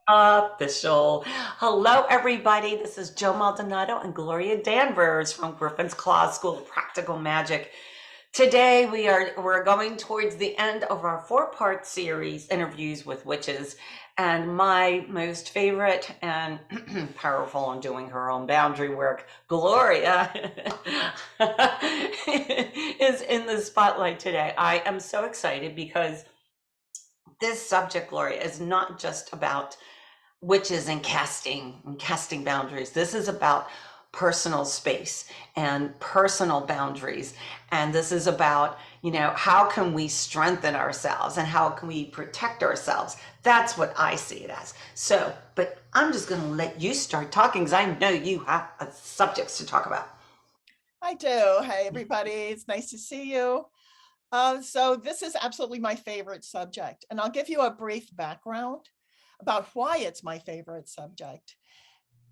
Official. Hello, everybody. This is Joe Maldonado and Gloria Danvers from Griffin's Claw School of Practical Magic. Today we're going towards the end of our four-part series, Interviews with Witches, and my most favorite and powerful on doing her own boundary work, Gloria, is in the spotlight today. I am so excited because this subject, Gloria, is not just about witches and casting boundaries. This is about personal space and personal boundaries. And this is about, how can we strengthen ourselves and how can we protect ourselves? That's what I see it as. So, but I'm just going to let you start talking because I know you have subjects to talk about. I do. Hey, everybody. It's nice to see you. So this is absolutely my favorite subject, and I'll give you a brief background about why it's my favorite subject.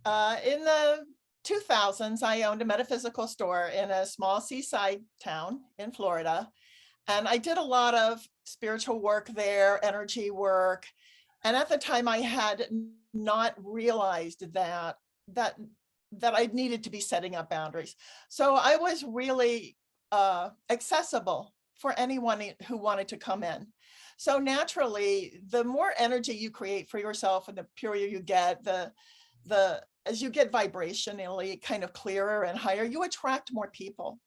In the 2000s, I owned a metaphysical store in a small seaside town in Florida, and I did a lot of spiritual work there, energy work. And at the time, I had not realized that that I needed to be setting up boundaries. So I was really accessible for anyone who wanted to come in. So naturally, the more energy you create for yourself and the purer you get, the as you get vibrationally kind of clearer and higher, you attract more people.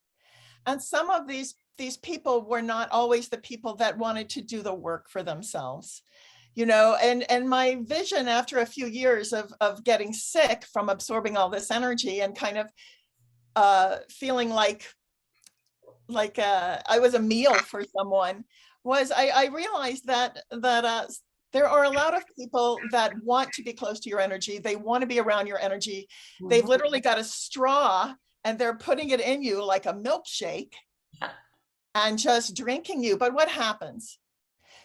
And some of these people were not always the people that wanted to do the work for themselves. And my vision after a few years of getting sick from absorbing all this energy and kind of feeling like I was a meal for someone was I realized that there are a lot of people that want to be close to your energy. They want to be around your energy. They've Mhm. literally got a straw and they're putting it in you like a milkshake Yeah. and just drinking you. But what happens?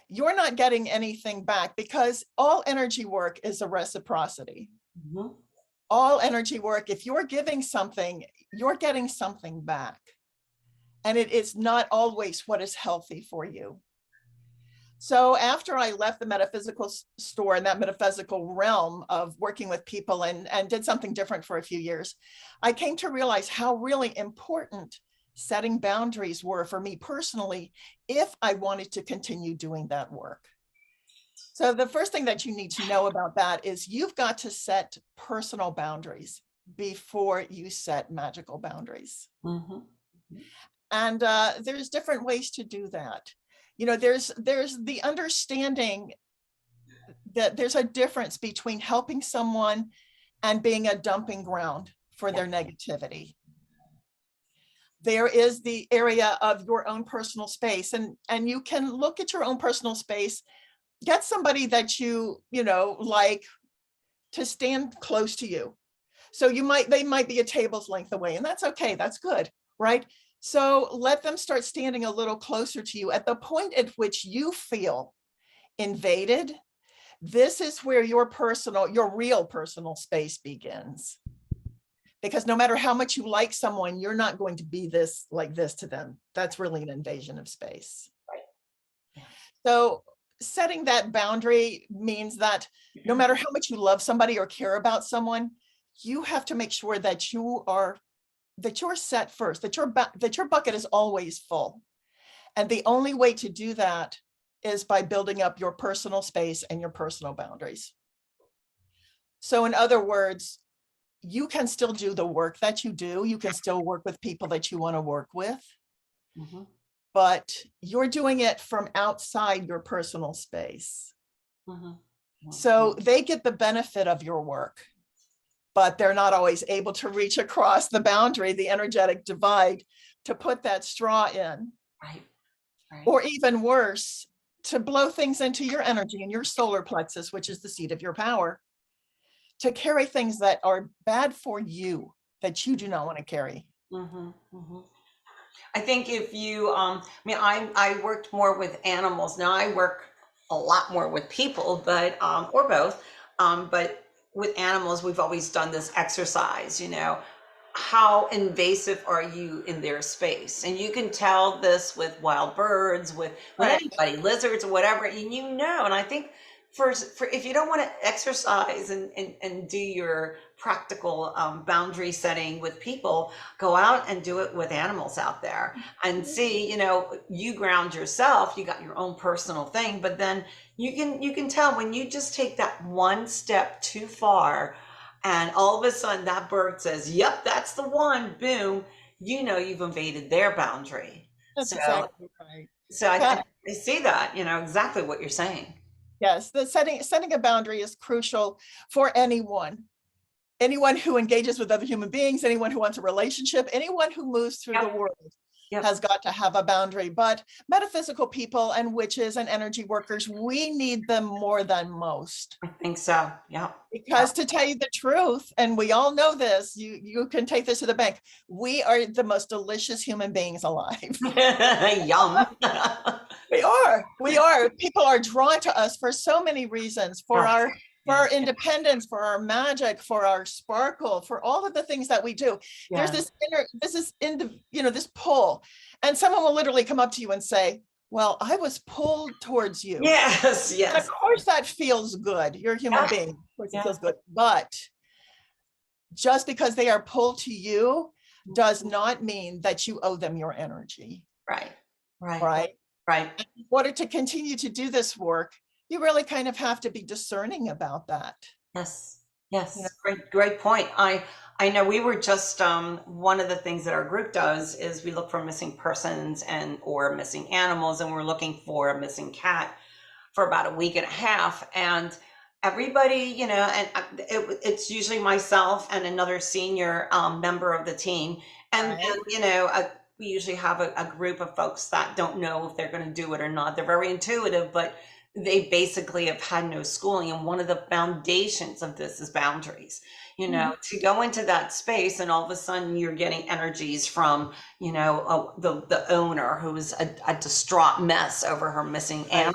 You're not getting anything back because all energy work is a reciprocity. Mhm. All energy work, if you're giving something, you're getting something back. And it is not always what is healthy for you. So after I left the metaphysical store and that metaphysical realm of working with people and did something different for a few years, I came to realize how really important setting boundaries were for me personally if I wanted to continue doing that work. So the first thing that you need to know about that is you've got to set personal boundaries before you set magical boundaries. Mhm. And there's different ways to do that. There's the understanding that there's a difference between helping someone and being a dumping ground for Yeah. their negativity. There is the area of your own personal space, and you can look at your own personal space, get somebody that you like to stand close to you. So they might be a table's length away, and that's okay. That's good, right? So let them start standing a little closer to you at the point at which you feel invaded. This is where your real personal space begins. Because no matter how much you like someone, you're not going to be this like this to them. That's really an invasion of space. Right. Yeah. So setting that boundary means that no matter how much you love somebody or care about someone, you have to make sure that you're set first, that your bucket is always full. And the only way to do that is by building up your personal space and your personal boundaries. So in other words, you can still do the work that you do. You can still work with people that you want to work with, Mhm. but you're doing it from outside your personal space. Mhm. So Mhm. they get the benefit of your work, but they're not always able to reach across the boundary, the energetic divide, to put that straw in. Right. Right. Or even worse, to blow things into your energy and your solar plexus, which is the seat of your power, to carry things that are bad for you that you do not want to carry. Mhm. Mhm. I think if you, I worked more with animals. Now I work a lot more with people, but, or both. But with animals, we've always done this exercise, how invasive are you in their space? And you can tell this with wild birds, with Right. anybody, lizards or whatever, and and I think for if you don't want to exercise and do your practical boundary setting with people, go out and do it with animals out there and see, you ground yourself, you got your own personal thing, but then you can tell when you just take that one step too far and all of a sudden that bird says, yep, that's the one, boom, you've invaded their boundary. That's So exactly right. so I, Pat, I, I see that, exactly what you're saying. yes, the setting a boundary is crucial for anyone who engages with other human beings, anyone who wants a relationship, anyone who moves through the Yep. world Yep. has got to have a boundary. But metaphysical people and witches and energy workers, we need them more than most. I think so. Yeah. Because to tell you the truth, and we all know this, you can take this to the bank, we are the most delicious human beings alive. Yum. We are. People are drawn to us for so many reasons, for Yes. our independence, for our magic, for our sparkle, for all of the things that we do. There's Yeah. this pull, and someone will literally come up to you and say, well, I was pulled towards you. Yes. And Yes. of course that feels good. You're a human Yeah. being. Of course Yeah. it feels good. But just because they are pulled to you does not mean that you owe them your energy. Right. Right. Right. Right. In order to continue to do this work, you really kind of have to be discerning about that. Yes. Yes. You know? Great point. I know we were just one of the things that our group does is we look for missing persons and or missing animals, and we're looking for a missing cat for about a week and a half. And everybody, and it's usually myself and another senior member of the team. And Right. then, we usually have a group of folks that don't know if they're going to do it or not. They're very intuitive, but they basically have had no schooling. And one of the foundations of this is boundaries, to go into that space and all of a sudden you're getting energies from, the owner who's a distraught mess over her missing Right.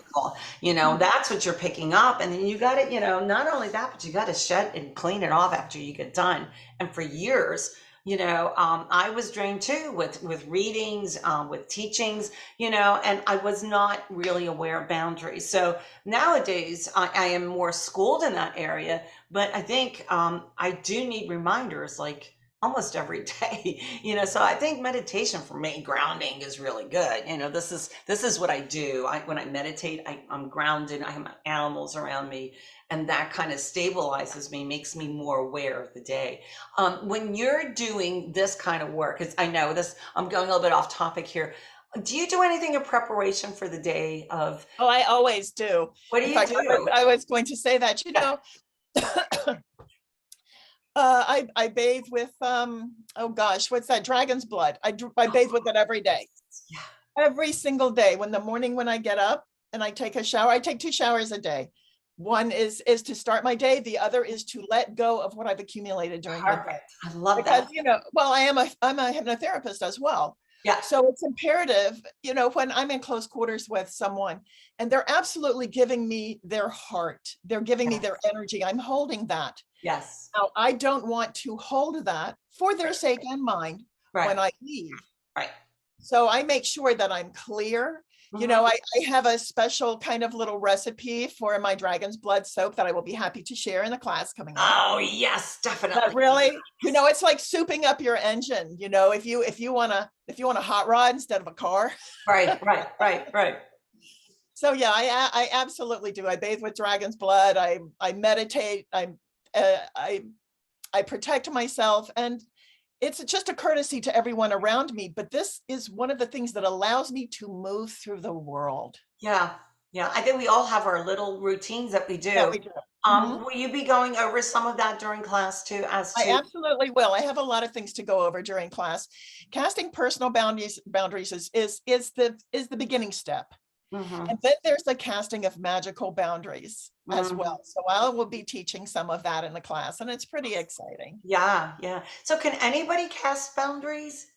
animal, that's what you're picking up. And then you got to, not only that, but you got to shed and clean it off after you get done. And for years, I was drained too with readings, with teachings, and I was not really aware of boundaries. So nowadays I am more schooled in that area, but I think I do need reminders like almost every day, so I think meditation for me, grounding is really good. This is what I do. When I meditate, I'm grounded. I have my animals around me, and that kind of stabilizes me, makes me more aware of the day. When you're doing this kind of work, because I know this, I'm going a little bit off topic here. Do you do anything in preparation for the day of? Oh, I always do. What do In you fact, do? I was going to say that, I bathe with oh gosh, what's that? Dragon's blood. I bathe with it every day. Yeah. Every single day. When I get up and I take a shower, I take 2 showers a day. One is to start my day. The other is to let go of what I've accumulated during the day. Perfect. I love Because, that. well, I'm a hypnotherapist as well. Yeah. So it's imperative, when I'm in close quarters with someone and they're absolutely giving me their heart, they're giving me their energy, I'm holding that. Yes. Now, I don't want to hold that for their sake and mine Right. when I leave. Right. So I make sure that I'm clear. I have a special kind of little recipe for my dragon's blood soap that I will be happy to share in the class coming up. Oh yes, definitely. But really, it's like souping up your engine. If you want a hot rod instead of a car. Right. So yeah, I absolutely do. I bathe with dragon's blood. I meditate. I protect myself, and it's just a courtesy to everyone around me. But this is one of the things that allows me to move through the world. Yeah. I think we all have our little routines that we do. Yeah, we do. Will you be going over some of that during class too? I absolutely will. I have a lot of things to go over during class. Casting personal boundaries is the beginning step. And then there's the casting of magical boundaries as well. So I will be teaching some of that in the class, and it's pretty exciting. Yeah. So can anybody cast boundaries?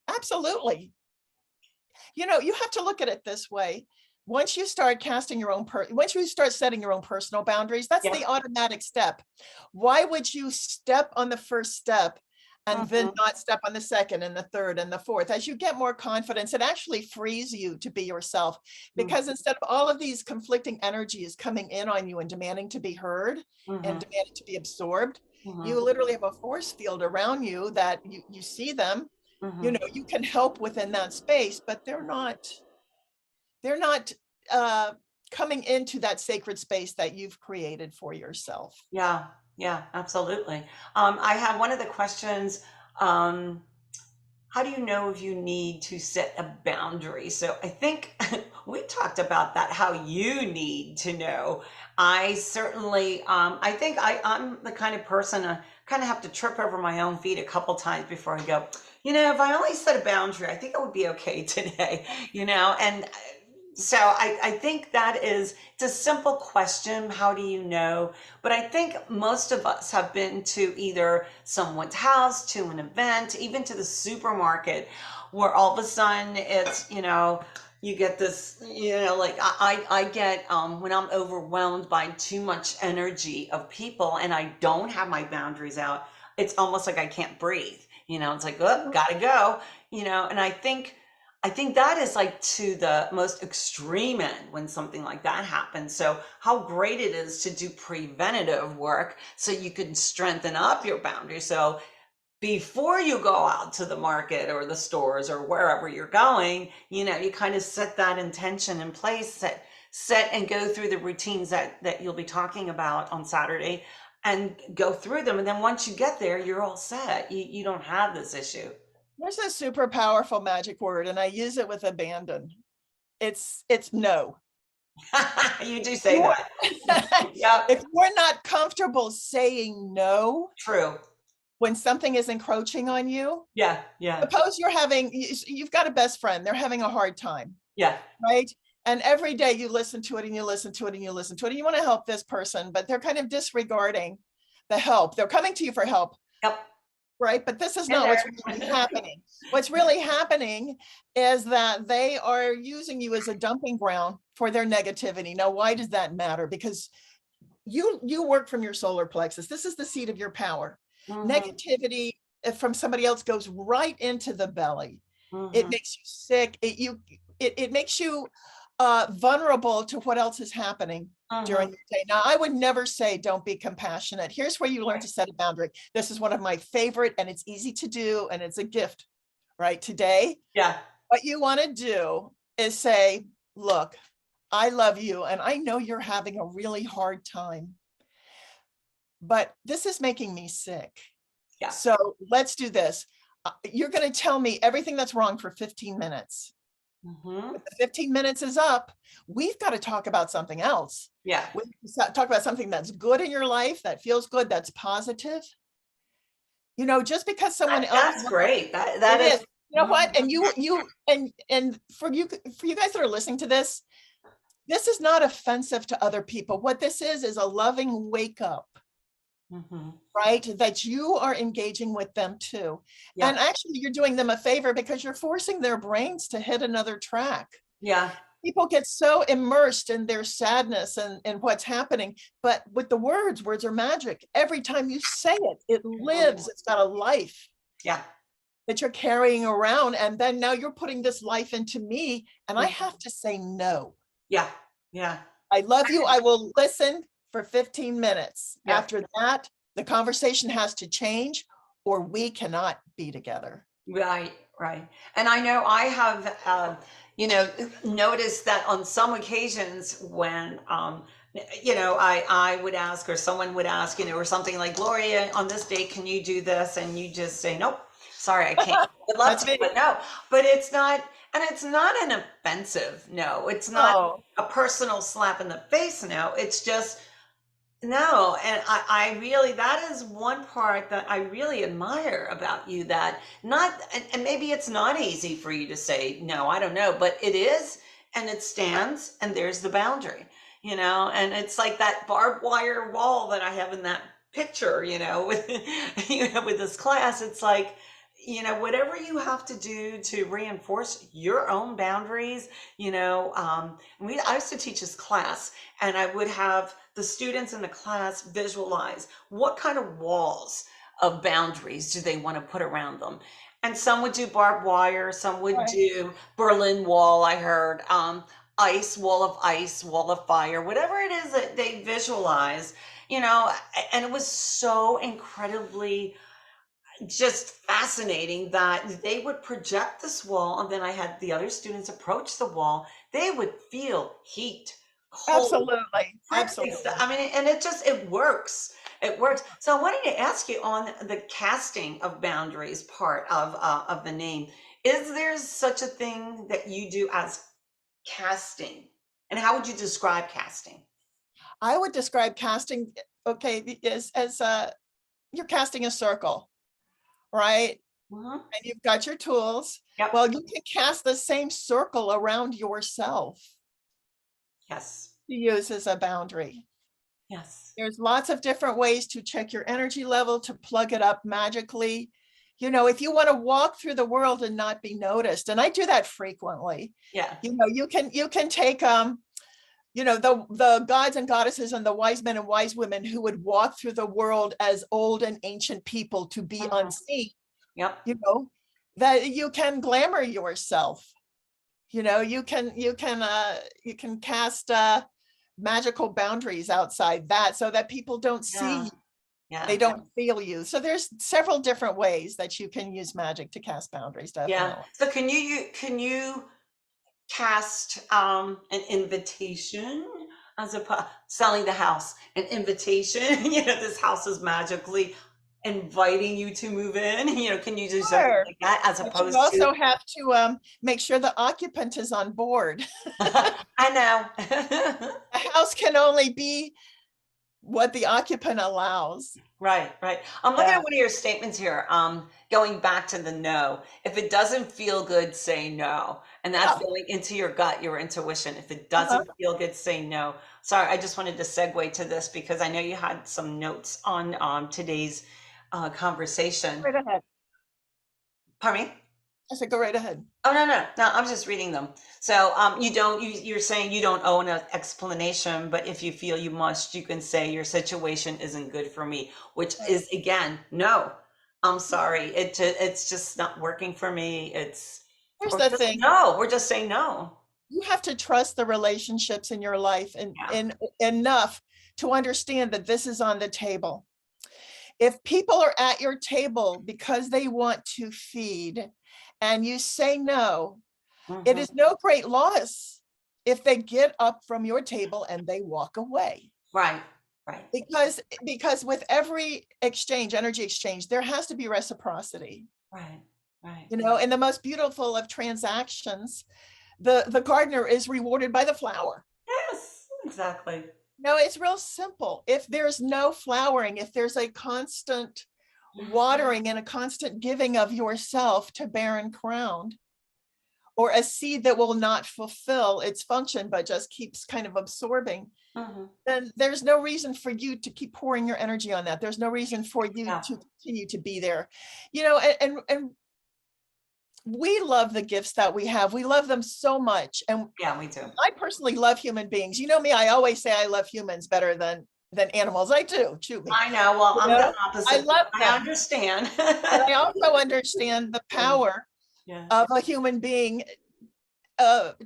Absolutely. You have to look at it this way. Once you start once you start setting your own personal boundaries, that's the automatic step. Why would you step on the first step and then Mhm, not step on the second and the third and the fourth. As you get more confidence, it actually frees you to be yourself, mm, because instead of all of these conflicting energies coming in on you and demanding to be heard and mhm, demanding to be absorbed, mhm, you literally have a force field around you that you see them, mhm. you can help within that space, but they're not uh, coming into that sacred space that you've created for yourself. Yeah, yeah, absolutely. I have one of the questions. Um, how do you know if you need to set a boundary? So I think we talked about that, how you need to know. I certainly, I think I'm the kind of person I kind of have to trip over my own feet a couple times before I go, if I only set a boundary, I think I would be okay today, and so I think that it's a simple question. How do you know? But I think most of us have been to either someone's house, to an event, even to the supermarket, where all of a sudden you get this, like I get, when I'm overwhelmed by too much energy of people and I don't have my boundaries out, it's almost like I can't breathe. It's like, oh, gotta go, and I think that is like to the most extreme end when something like that happens. So how great it is to do preventative work so you can strengthen up your boundaries. So before you go out to the market or the stores or wherever you're going, you kind of set that intention in place, set and go through the routines that you'll be talking about on Saturday and go through them. And then once you get there, you're all set. You don't have this issue. There's a super powerful magic word, and I use it with abandon. It's no. You do say You're, that. Yep. if you're not comfortable saying no True. when something is encroaching on you, Yeah, yeah, suppose you've got a best friend, they're having a hard time, yeah. right? And every day you listen to it and you listen to it and you listen to it, and you want to help this person, but they're kind of disregarding the help. They're coming to you for help, Yep. right? But this is In not what's really there. happening. What's really happening is that they are using you as a dumping ground for their negativity. Now, why does that matter? Because you work from your solar plexus. This is the seat of your power. Hmm. Negativity from somebody else goes right into the belly. It Hmm. makes you sick. It makes you vulnerable to what else is happening during Hmm. your day. Now, I would never say don't be compassionate. Here's where you learn to set a boundary. This is one of my favorite, and it's easy to do, and it's a gift, right? Today, Yeah. what you want to do is say, look, I love you, and I know you're having a really hard time, but this is making me sick. Yeah. So let's do this. You're going to tell me everything that's wrong for 15 minutes. Hmm. When the 15 minutes is up, we've got to talk about something else. Yeah. We talk about something that's good in your life, that feels good, that's positive. Just because someone else, That's great. That it is. is. You know what? And for you guys that are listening to this is not offensive to other people. What this is a loving wake up, Hmm. right? That you are engaging with them too. Yeah. And actually, you're doing them a favor because you're forcing their brains to hit another track. Yeah. People get so immersed in their sadness and what's happening. But with the words are magic. Every time you say it, it lives, Mhm. it's got a life Yeah. that you're carrying around. And then now you're putting this life into me, and I Mhm. have to say no. Yeah. Yeah. I love you. I will listen for 15 minutes. Yeah. After that, the conversation has to change, or we cannot be together. Right. Right. And I know I have, noticed that on some occasions when, I would ask, or someone would ask, or something like, Gloria, on this date, can you do this? And you just say, nope, sorry, I can't. I'd love That's to, me. but no. But it's not, and it's not an offensive no. It's not Oh, a personal slap in the face no. It's just, no, and I really, that is one part that I really admire about you, that not, and maybe it's not easy for you to say, no, I don't know, but it is, and it stands, and there's the boundary, and it's like that barbed wire wall that I have in that picture, with, with this class. It's like, whatever you have to do to reinforce your own boundaries, I used to teach this class, and I would have the students in the class visualize what kind of walls of boundaries do they want to put around them. And some would do barbed wire, some would Right. do Berlin Wall, I heard, ice, wall of fire, whatever it is that they visualize, you know, and it was so incredibly just fascinating that they would project this wall, and then I had the other students approach the wall. They would feel heat, cold, Absolutely. prickly stuff. Absolutely. I mean, and it works. It works. So I wanted to ask you on the casting of boundaries part of the name. Is there such a thing that you do as casting? And how would you describe casting? I would describe casting, okay, as you're casting a circle, right? Mhm. And you've got your tools. Yep. Well, you can cast the same circle around yourself Yes. to use as a boundary. Yes. There's lots of different ways to check your energy level, to plug it up magically. You know, if you want to walk through the world and not be noticed, and I do that frequently, Yeah. you know, you can take you know, the gods and goddesses and the wise men and wise women who would walk through the world as old and ancient people to be Mhm. unseen, Yep. you know, that you can glamour yourself. You know, you can cast magical boundaries outside that so that people don't see Yeah. you, Yeah. they don't feel you. So there's several different ways that you can use magic to cast boundaries, Yeah. definitely. So can you cast an invitation as a selling the house, an invitation, you know, this house is magically inviting you to move in, you know, can you do something Sure. like that as But you opposed to also have to make sure the occupant is on board. I know. A house can only be what the occupant allows. Right, right. I'm looking at Yeah. one of your statements here. Going back to the no. If it doesn't feel good, say no. And that's Yeah. going into your gut, your intuition. If it Uh-huh. doesn't feel good, say no. Sorry, I just wanted to segue to this because I know you had some notes on today's conversation. Right ahead. Pardon me? I said, go right ahead. Oh no, I'm just reading them. So you're saying you don't owe an explanation, but if you feel you must, you can say your situation isn't good for me, which Right. is again, no. I'm sorry. It's just not working for me. It's Here's or the just thing. no. We're just saying no. You have to trust the relationships in your life Yeah. and enough to understand that this is on the table. If people are at your table because they want to feed and you say no, it Hmm. is no great loss if they get up from your table and they walk away. Right. Right. Because with every exchange, energy exchange, there has to be reciprocity. Right. Right. You know, in the most beautiful of transactions, the gardener is rewarded by the flower. Yes. Exactly. No, it's real simple. If there's no flowering, if there's a constant Mhm. watering and a constant giving of yourself to barren ground, or a seed that will not fulfill its function but just keeps kind of absorbing, Mhm. then there's no reason for you to keep pouring your energy on that. There's no reason for you Yeah. to continue to be there. You know, and we love the gifts that we have. We love them so much. And Yeah. We do. I personally love human beings. You know me, I always say I love humans better than animals. I do, shoot me. I know. Well, You I'm the know, I opposite. love I them. understand. But I also understand the Yeah. power Yeah. of a human being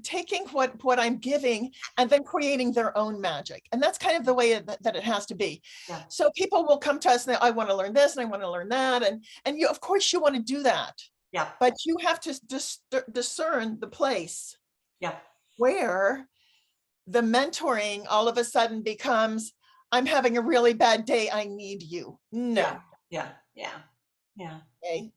taking what I'm giving and then creating their own magic. And that's kind of the way that it has to be. Yeah. So people will come to us and I want to learn this and I want to learn that. And you, of course, you want to do that, Yeah. but you have to discern the place Yeah. where the mentoring all of a sudden becomes, I'm having a really bad day. I need you. Yeah, No. yeah, yeah, yeah. Okay.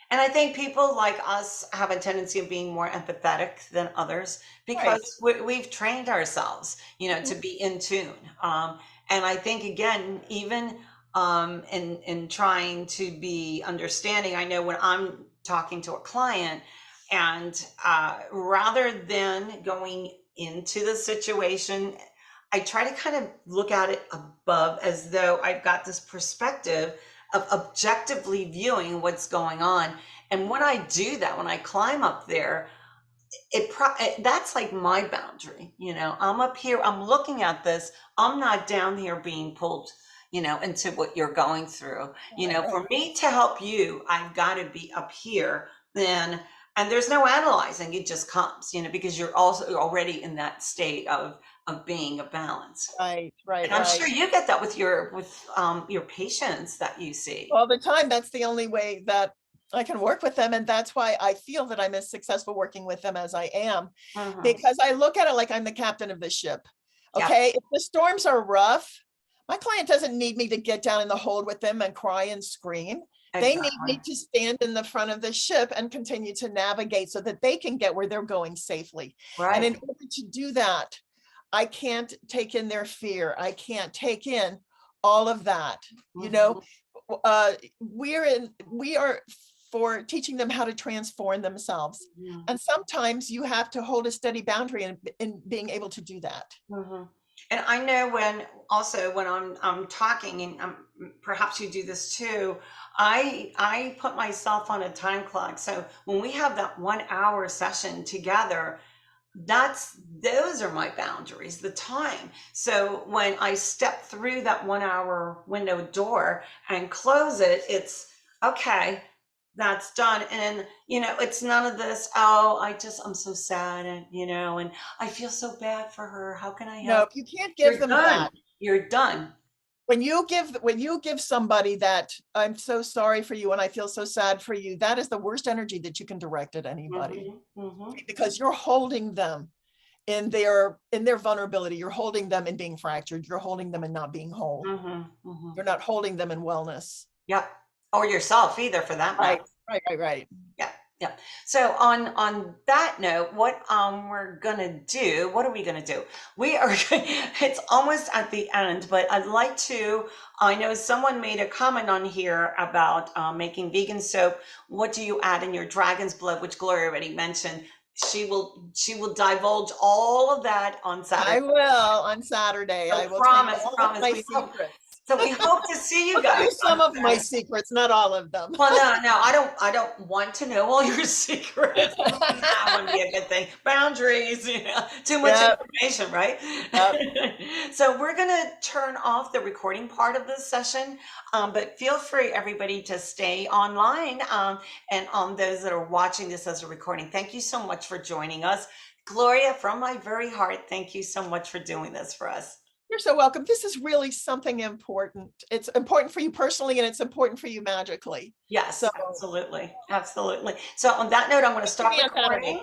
And I think people like us have a tendency of being more empathetic than others Right. because we've trained ourselves, you know, to be in tune. And I think again, even in trying to be understanding, I know when I'm talking to a client, and rather than going into the situation, I try to kind of look at it above as though I've got this perspective of objectively viewing what's going on. And when I do that, when I climb up there, that's like my boundary. You know, I'm up here, I'm looking at this, I'm not down here being pulled, into what you're going through. Right, right, For me to help you, I've got to be up here then, and there's no analyzing, it just comes, because you're also already in that state of being a balance. right, right, And I'm sure right. you get that with your patients that you see. All the time. That's the only way that I can work with them. And that's why I feel that I'm as successful working with them as I am, Hmm. because I look at it like I'm the captain of the ship. Yeah, Okay. If the storms are rough, my client doesn't need me to get down in the hold with them and cry and scream. They need exactly. me to stand in the front of the ship and continue to navigate so that they can get where they're going safely. And in Right. order to do that, I can't take in their fear. I can't take in all of that. You know, Hmm. we are for teaching them how to transform themselves. Hmm. And sometimes you have to hold a steady boundary in being able to do that. Hmm. And I know when I'm talking, and perhaps you do this too. I put myself on a time clock. So when we have that 1 hour session together, those are my boundaries, the time. So when I step through that 1 hour window door and close it, it's okay, that's done. And it's none of this, oh, I'm so sad, and I feel so bad for her, how can I No, help? you can't give You're them done. that. You're done. When you give somebody that I'm so sorry for you and I feel so sad for you, that is the worst energy that you can direct at anybody, Hmm. Hmm. because you're holding them in their vulnerability. You're holding them in being fractured. You're holding them in not being whole. Hmm. Hmm. You're not holding them in wellness. Yep. Or yourself either, for that matter. Right, right, right, right. Yeah, yeah. So on that note, what we're gonna do, what are we gonna do? We are it's almost at the end, but I'd like to, I know someone made a comment on here about making vegan soap. What do you add in your dragon's blood, which Gloria already mentioned. She will divulge all of that on Saturday. I will on Saturday. So I will tell you promise, all of promise. my We hope secrets. so. We hope to see you I'll tell guys you on some of my Saturday. secrets, not all of them. Well, no, no, I don't want to know all your secrets. That wouldn't be a good thing. Boundaries, too much Yep, information, right? yep. So we're gonna turn off the recording part of this session, but feel free, everybody, to stay online. And on those that are watching this as a recording, thank you so much for joining us. Gloria, from my very heart, thank you so much for doing this for us. You're so welcome. This is really something important. It's important for you personally, and it's important for you magically. So Yes, absolutely, absolutely. So on that note, I'm going to see stop me on Saturday. recording.